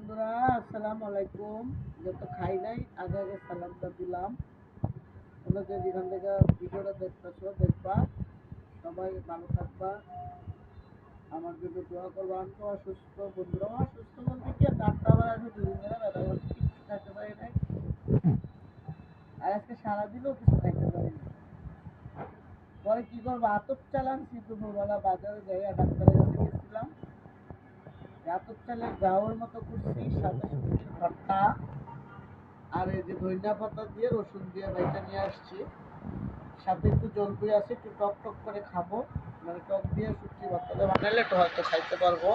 বন্ধুরা, আসসালামু আলাইকুম। যত খাই নাই আগে আগে সালামটা দিলাম। তোমরা যে যেখান থেকে ভিডিওটা দেখতেছো দেখবা, সবাই ভালো থাকবা, আমার জন্য দোয়া করবা। আমি তো অসুস্থ বন্ধুরা, অসুস্থ বলতে কি, ডাক্তার আবার আমি দুদিন ধরে ব্যথা করছি, কিছু খাইতে পারি নাই। আর আজকে সারাদিনও কিছু খাইতে পারি না। পরে কি করবো, আতপ চালান দুপুরবেলা বাজারে যাই, আর ডাক্তারের কাছে গেছিলাম। আতপ চালের গাওয়ার মতো করছি, সাথে সবজির ভর্তা আর এই যে ধনিয়া পাতা দিয়ে রসুন দিয়ে বাইটা নিয়ে আসছি। সাথে একটু জলপাই আছে, একটু টক টক করে খাবো। মানে টক দিয়ে শুটকি ভর্তাটা বানালে তো হয়তো খাইতে পারবো।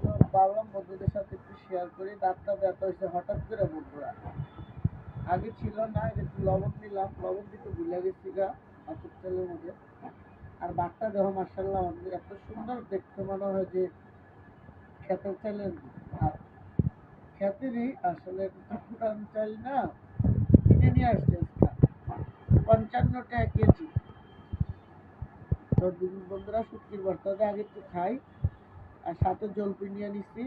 তো ভাবলাম বন্ধুদের সাথে একটু শেয়ার করি। দাঁতটা ব্যথা হয়েছে হঠাৎ করে বন্ধুরা, আগে ছিল না। একটু লবণ দিলাম, লবণ দিতে ভুলে গেছি গা আতপ চালের মধ্যে। আর বাটটা দেখো মার্শাল্লাহ, এত সুন্দর দেখতে, মনে হয় যে খেতের চালের ভাত। খেতেরই আসলে পুরান চাল না, কিনে নিয়ে আসছে 55 টাকা কেজি। তো বন্ধুরা, শুটকির ভর্তাটা আগে একটু খাই, আর সাথে জলপাই নিয়ে নিচ্ছি।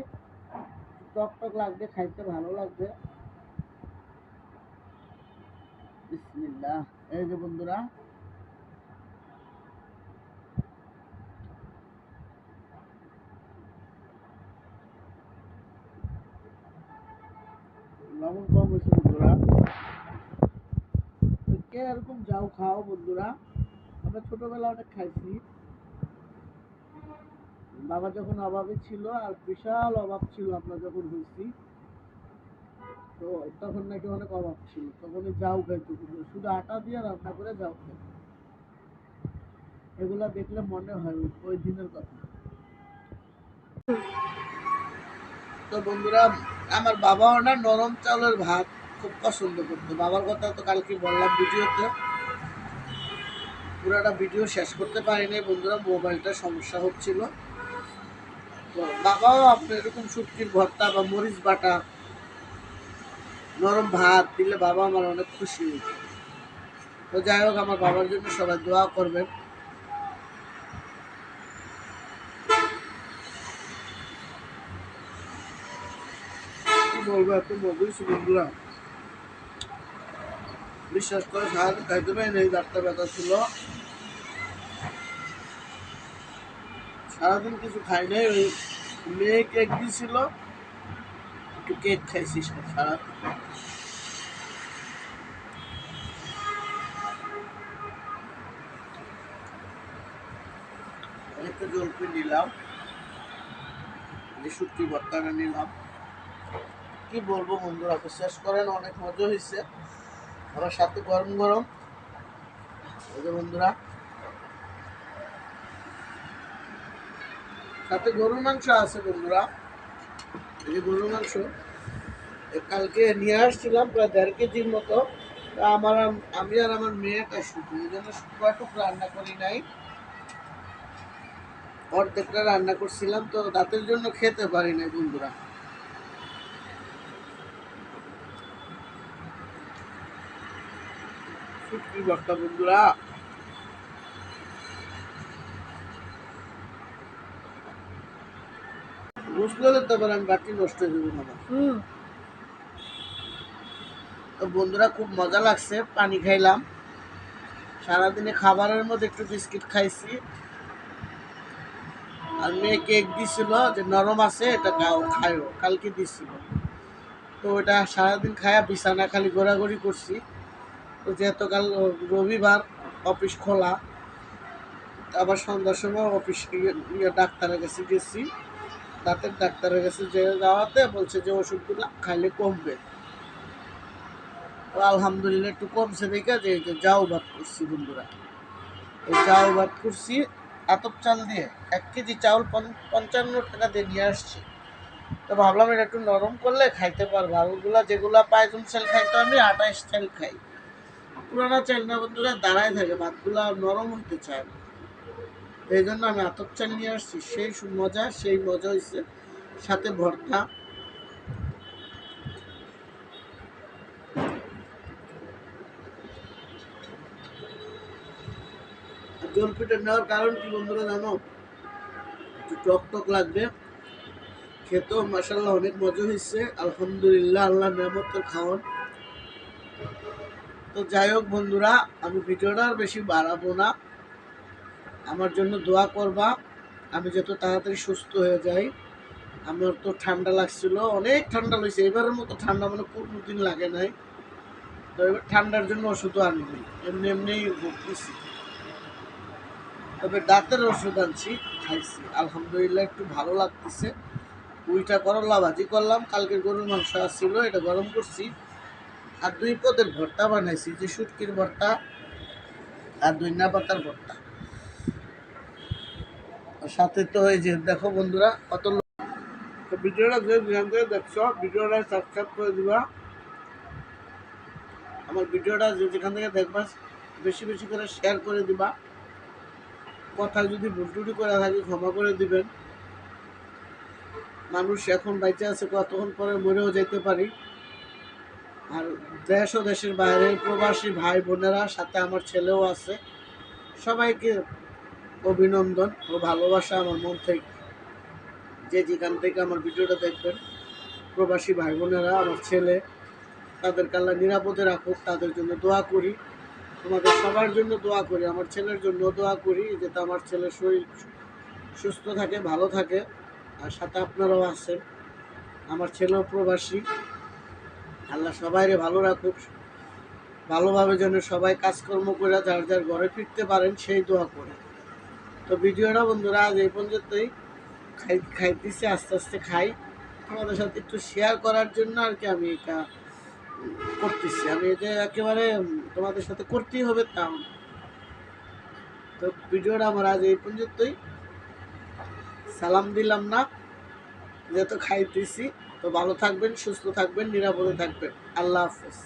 টক টক লাগবে, খাইতে ভালো লাগবে। বিসমিল্লাহ। এই যে বন্ধুরা, লবণ কম হয়েছে বন্ধুরা। তো কে এরকম যাও খাও বন্ধুরা? আমরা ছোটবেলা অনেক খাইছি। বাবা যখন অভাবে ছিল, আর বিশাল অভাব ছিল আমরা যখন হয়েছি, তো তখন নাকি অনেক অভাব ছিল, তখন যাও খাইতো, শুধু আটা দিয়ে রান্না করে যাও খাইতো। এগুলা দেখলে মনে হয় ওই দিনের কথা। তো বন্ধুরা, আমার বাবাও না নরম চাউলের ভাত খুব পছন্দ করতো। বাবার কথা তো কালকে বললাম ভিডিওতে, পুরাটা ভিডিও শেষ করতে পারিনি বন্ধুরা, মোবাইলটা সমস্যা হচ্ছিল। তো বাবাও আপনার এরকম শুটকির ভর্তা বা মরিচ বাটা নরম ভাত দিলে বাবা আমার অনেক খুশি হইত। তো যাই হোক, আমার বাবার জন্য সবাই দোয়া করবেন। কি বলবো, এত মজা বন্ধুরা, বিশ্বাস করে সারাদিন খাইতে পারি না। এই ডাক্তার ব্যথা ছিল, সারাদিন কিছু খাই নাই। ওই মেয়ে কেক দিয়েছিল, একটু কেক খাইছি সারা। অনেকটা জলপাই নিলাম, শুটকি ভর্তাটা নিলাম। কি বলবো বন্ধুরা, বিশ্বাস করেন অনেক মজা হয়েছে। আমার সাথে গরম গরম এই যে বন্ধুরা, সাথে গরুর মাংস আছে বন্ধুরা। এই যে গরুর মাংস কালকে নিয়ে আসছিলাম, প্রায় 1.5 কেজির মতো। আমার আমি আর আমার মেয়েটা শুধু, এই জন্য টুকরা রান্না করি নাই, অর্ধেকটা রান্না করছিলাম। তো রাতের জন্য খেতে পারি নাই বন্ধুরা। শুটকি ভর্তা বন্ধুরা, বুঝলে দিতে পারেন বাকি নষ্ট হয়ে যাবে না। তো বন্ধুরা, খুব মজা লাগছে, পানি খাইলাম। সারাদিনে খাবারের মধ্যে একটু বিস্কিট খাইছি, আর মেয়ে কেক দিছিল যে নরম আছে, এটা খাইও, কালকে দিছিল। তো ওটা সারাদিন খায়া বিছানা খালি ঘোরাঘুরি করছি। তো যেহেতু কাল রবিবার, অফিস খোলা, আবার সন্ধ্যার সময় অফিস ডাক্তারের কাছে গেছি। দাঁতের ডাক্তারের কাছে যে যাওয়াতে বলছে যে ওষুধগুলো খাইলে কমবে। তো আলহামদুলিল্লাহ একটু কমছে দেখে যে যাও ভাত করছি বন্ধুরা। এই চাউল ভাত করছি আতপ চাল দিয়ে। 1 কেজি চাউল 55 টাকা দিয়ে নিয়ে আসছি। তো ভাবলাম এটা একটু নরম করলে খাইতে পারবো। আর ওগুলা যেগুলা পায়জন চাল খাইতো, আমি আটা স্টাইল খাই। পুরানা চাল না বন্ধুরা, দাঁড়ায় থাকে, ভাতগুলা নরম হতে চায় না। এই জন্য আমি আতপ চাল নিয়ে আসছি। সেই মজা, সেই মজা হয়েছে, সাথে ভর্তা। জলপিটা নেওয়ার কারণ কি বন্ধুরা জানো? একটু টক টক লাগবে, খেতেও মাশাআল্লাহ অনেক মজা হয়েছে, আলহামদুলিল্লাহ, আল্লাহ নিয়ামতের খাওয়ান। তো যাই হোক বন্ধুরা, আমি ভিডিওটা আর বেশি বাড়াবো না, আমার জন্য দোয়া করবা, আমি যত তাড়াতাড়ি সুস্থ হয়ে যাই। আমার তো ঠান্ডা লাগছিল, অনেক ঠান্ডা লাগছে, এবারের মতো ঠান্ডা মানে কোনোদিন লাগে নাই। তো এবার ঠান্ডার জন্য ওষুধও আনিনি, এমনি এমনি ভুগতেছি। তবে দাঁতের ওষুধ আনছি, খাইছি, আলহামদুলিল্লাহ একটু ভালো লাগতেছে। উইটা করলা ভাজি করলাম, কালকের গরুর মাংস আসছিল, এটা গরম করছি, আর 2 পদের ভর্তা বানাইছি, যে শুটকির ভর্তা আর ধনিয়া পাতার ভর্তা। আর সাথে তো এই যে দেখো বন্ধুরা কত তো ভিডিওটা যে যেখান থেকে দেখছো ভিডিওটা সাবস্ক্রাইব করে দিবা। আমার ভিডিওটা যে যেখান থেকে দেখবা বেশি বেশি করে শেয়ার করে দিবা। কথা যদি ভুল ত্রুটি করে থাকি ক্ষমা করে দিবেন। মানুষ এখন বাইচে আছে, কতক্ষণ পরে মরেও যেতে পারি। আর দেশ ও দেশের বাইরে প্রবাসী ভাই বোনেরা, সাথে আমার ছেলেও আছে, সবাইকে অভিনন্দন ও ভালোবাসা আমার মন থেকে। যে যেখান থেকে আমার ভিডিওটা দেখবেন, প্রবাসী ভাই বোনেরা, আমার ছেলে, তাদেরকে আল্লাহ নিরাপদে রাখুক, তাদের জন্য দোয়া করি। তোমাদের সবার জন্য দোয়া করি, আমার ছেলের জন্য দোয়া করি, যাতে আমার ছেলের শরীর সুস্থ থাকে, ভালো থাকে। আর সাথে আপনারাও আছেন, আমার ছেলেও প্রবাসী, আল্লাহ সবাইরে ভালো রাখুক, ভালোভাবে যেন সবাই কাজকর্ম করে যার যার ঘরে ফিরতে পারেন, সেই দোয়া করে। তো ভিডিওটা বন্ধুরা আজ এই পর্যন্তই। খাইতেছি, আস্তে আস্তে খাই, আমাদের সাথে একটু শেয়ার করার জন্য আর কি আমি এটা করতেছি। আমি এটা একেবারে তোমাদের সাথে করতেই হবে তা। তো ভিডিওটা আমার আজ এই পর্যন্তই। সালাম দিলাম না, যেহেতু খাইতেছি। তো ভালো থাকবেন, সুস্থ থাকবেন, নিরাপদে থাকবেন। আল্লাহ হাফেজ।